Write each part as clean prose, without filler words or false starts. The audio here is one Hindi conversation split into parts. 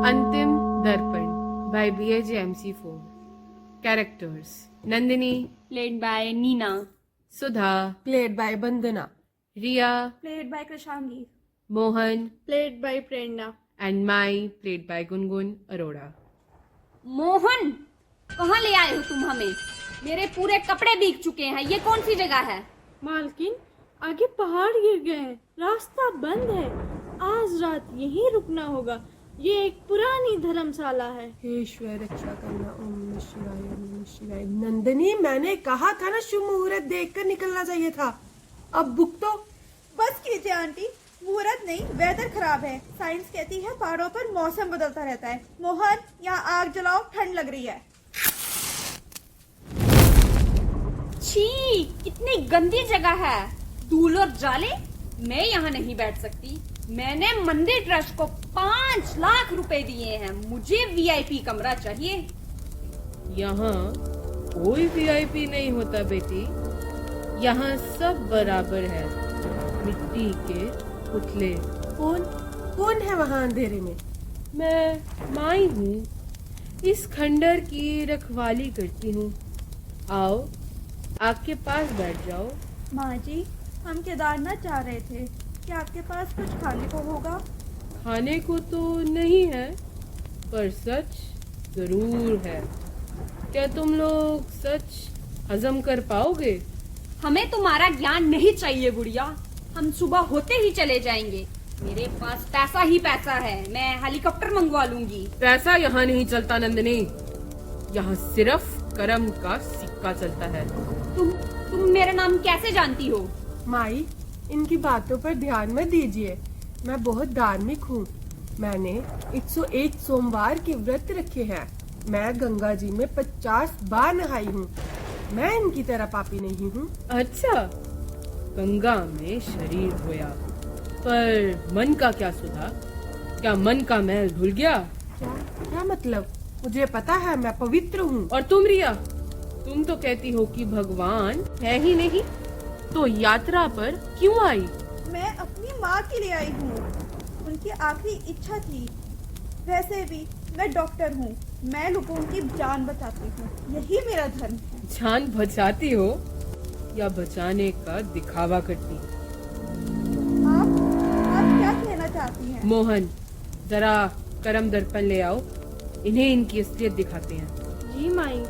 अंतिम दर्पण by BAJMC4. Characters: Nandini, played by Nina, Sudha, played by Bandana, Riya, played by Krishangi, Mohan, played by Prerna. and Mai, played by Gungun Arora. Mohan, कहाँ ले आए हो तुम हमें? मेरे पूरे कपड़े भीग चुके हैं। ये कौन सी जगह है? मालकिन, आगे पहाड़ गिर गए हैं, रास्ता बंद है। आज रात यहीं रुकना होगा। ये एक पुरानी धर्मशाला है। हे ईश्वर रक्षा करना। ओम नमः शिवाय, ओम नमः शिवाय। नंदिनी, मैंने कहा था ना शुभ मुहूर्त देखकर निकलना चाहिए था। अब बुक तो बस कीजिए आंटी, मुहूर्त नहीं, वेदर खराब है। साइंस कहती है पहाड़ों पर मौसम बदलता रहता है। मोहन, यहाँ आग जलाओ, ठंड लग रही है। छी, कितनी गंदी जगह है, धूल और जाले। मैं यहाँ नहीं बैठ सकती। मैंने मंदिर ट्रस्ट को 5 लाख रुपए दिए हैं। मुझे VIP कमरा चाहिए। यहाँ कोई VIP नहीं होता बेटी। यहाँ सब बराबर है, मिट्टी के पुतले। कौन है वहाँ अंधेरे में? मैं माई हूँ, इस खंडर की रखवाली करती हूँ। आओ, आग के पास बैठ जाओ। माँ जी, हम केदारनाथ जा रहे थे, क्या आपके पास कुछ खाने को होगा? खाने को तो नहीं है, पर सच जरूर है। क्या तुम लोग सच हजम कर पाओगे? हमें तुम्हारा ज्ञान नहीं चाहिए गुड़िया। हम सुबह होते ही चले जाएंगे। मेरे पास पैसा ही पैसा है। मैं हेलीकॉप्टर मंगवा लूंगी। पैसा यहाँ नहीं चलता नंदिनी, यहाँ सिर्फ कर्म का सिक्का चलता है। तुम मेरा नाम कैसे जानती हो? माई, इनकी बातों पर ध्यान मत दीजिए। मैं बहुत धार्मिक हूँ। मैंने 101 सोमवार के व्रत रखे हैं। मैं गंगा जी में 50 बार नहाई हूँ। मैं इनकी तरह पापी नहीं हूँ। अच्छा, गंगा में शरीर धोया, पर मन का क्या सुधा? क्या मन का मैल धुल गया? क्या मतलब? मुझे पता है, मैं पवित्र हूँ। और तुम रिया, तुम तो कहती हो कि भगवान है ही नहीं, तो यात्रा पर क्यों आई? मैं अपनी माँ के लिए आई हूँ। उनकी आखिरी इच्छा थी। वैसे भी मैं डॉक्टर हूँ, मैं लोगों की जान बचाती हूँ, यही मेरा धर्म है। जान बचाती हो या बचाने का दिखावा करती? आप क्या कहना चाहती हैं? मोहन, जरा कर्म दर्पण ले आओ, इन्हें इनकी असलियत दिखाते हैं। जी माई।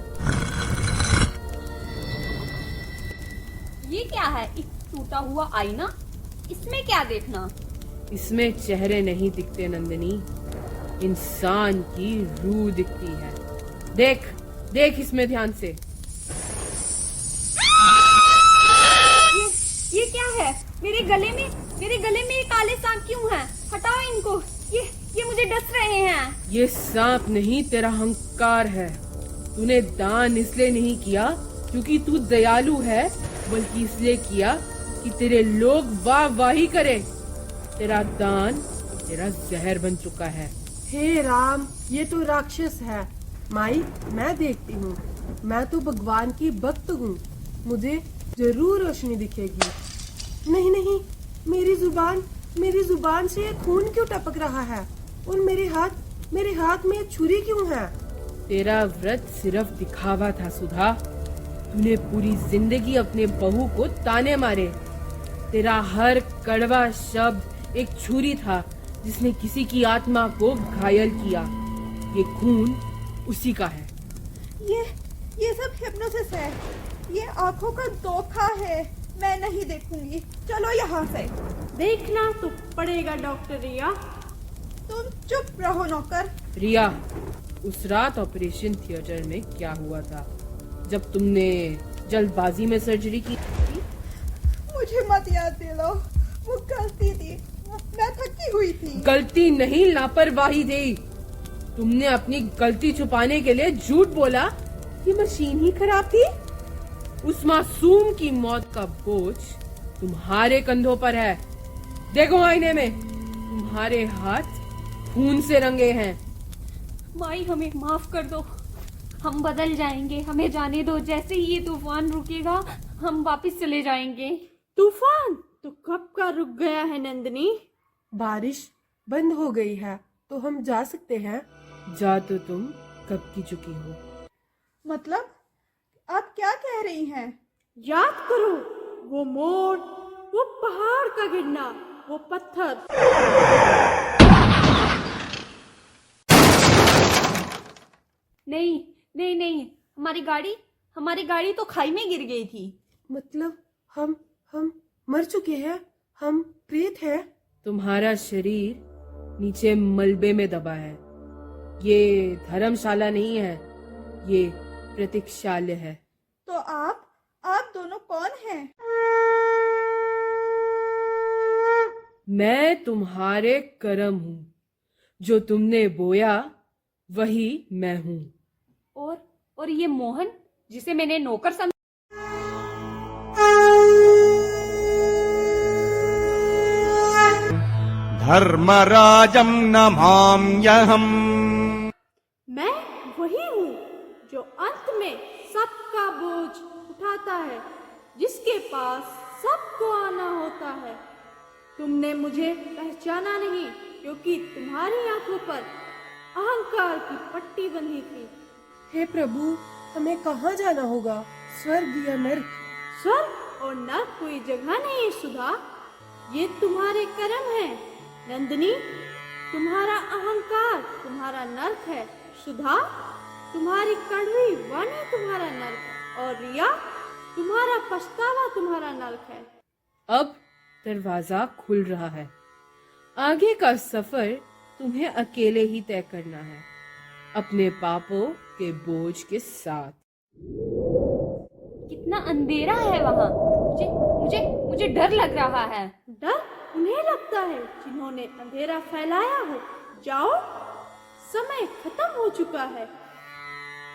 ये क्या है? एक टूटा हुआ आईना? इसमें क्या देखना? इसमें चेहरे नहीं दिखते नंदिनी, इंसान की रूह दिखती है। देख देख इसमें ध्यान से। ये क्या है? मेरे गले में ये काले सांप क्यों हैं? हटाओ इनको। ये मुझे डस रहे हैं। ये सांप नहीं, तेरा अहंकार है। तूने दान इसलिए नहीं किया क्योंकि तू दयालु है, बल्कि इसलिए किया कि तेरे लोग वाहवाही करें। तेरा दान तेरा जहर बन चुका है। हे राम, ये तो राक्षस है। माई, मैं देखती हूँ। मैं तो भगवान की भक्त हूँ, मुझे जरूर रोशनी दिखेगी। नहीं, मेरी जुबान से ये खून क्यों टपक रहा है? और मेरे हाथ में ये छुरी क्यों है? तेरा व्रत सिर्फ दिखावा था सुधा। तूने पूरी जिंदगी अपने बहू को ताने मारे। तेरा हर कड़वा शब्द एक छुरी था जिसने किसी की आत्मा को घायल किया। ये खून उसी का है। ये सब हिप्नोसिस है। ये आंखों का धोखा है। मैं नहीं देखूंगी, चलो यहाँ से। देखना तो पड़ेगा डॉक्टर रिया। तुम चुप रहो नौकर। रिया, उस रात ऑपरेशन थिएटर में क्या हुआ था जब तुमने जल्दबाजी में सर्जरी की? मुझे मत याद दिलाओ, वो गलती थी। मैं थकी हुई थी। गलती नहीं, लापरवाही थी। तुमने अपनी गलती छुपाने के लिए झूठ बोला। ये मशीन ही खराब थी। उस मासूम की मौत का बोझ तुम्हारे कंधों पर है। देखो आईने में, तुम्हारे हाथ खून से रंगे हैं। माई, हमें माफ कर दो। हम बदल जाएंगे, हमें जाने दो। जैसे ही ये तूफान रुकेगा, हम वापस चले जाएंगे। तूफान तो कब का रुक गया है नंदिनी? बारिश बंद हो गई है तो हम जा सकते हैं। जा तो तुम कब की चुकी हो। मतलब आप क्या कह रही हैं? याद करो, वो मोड़, वो पहाड़ का गिरना, वो पत्थर। नहीं नहीं नहीं, हमारी गाड़ी तो खाई में गिर गई थी। मतलब हम मर चुके हैं, हम प्रेत हैं। तुम्हारा शरीर नीचे मलबे में दबा है। ये धर्मशाला नहीं है, ये प्रतीक्षालय है। तो आप दोनों कौन हैं? मैं तुम्हारे कर्म हूँ। जो तुमने बोया वही मैं हूँ। और ये मोहन जिसे मैंने नौकर समझा। धर्मराजं नमाम्यहम्। मैं वही हूँ जो अंत में सबका बोझ उठाता है, जिसके पास सबको आना होता है। तुमने मुझे पहचाना नहीं, क्योंकि तुम्हारी आंखों पर अहंकार की पट्टी बंधी थी। हे प्रभु, हमें कहाँ जाना होगा, स्वर्ग या नर्क? स्वर्ग और नर्क कोई जगह नहीं सुधा, ये तुम्हारे कर्म है। नंदिनी, तुम्हारा अहंकार तुम्हारा नर्क है। सुधा, तुम्हारी कड़वी वाणी तुम्हारा नर्क है। और रिया, तुम्हारा पछतावा तुम्हारा नर्क है। अब दरवाजा खुल रहा है। आगे का सफर तुम्हें अकेले ही तय करना है, अपने पापों के बोझ के साथ। कितना अंधेरा है वहाँ। मुझे डर लग रहा है। डर उन्हें लगता है जिन्होंने अंधेरा फैलाया हो। जाओ, समय खत्म हो चुका है।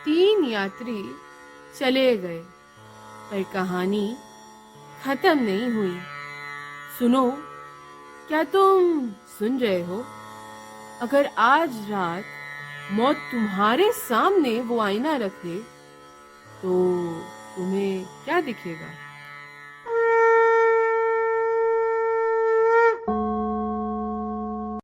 3 यात्री चले गए, पर कहानी खत्म नहीं हुई। सुनो, क्या तुम सुन रहे हो? अगर आज रात मौत तुम्हारे सामने वो आईना रख दे, तो तुम्हें क्या दिखेगा?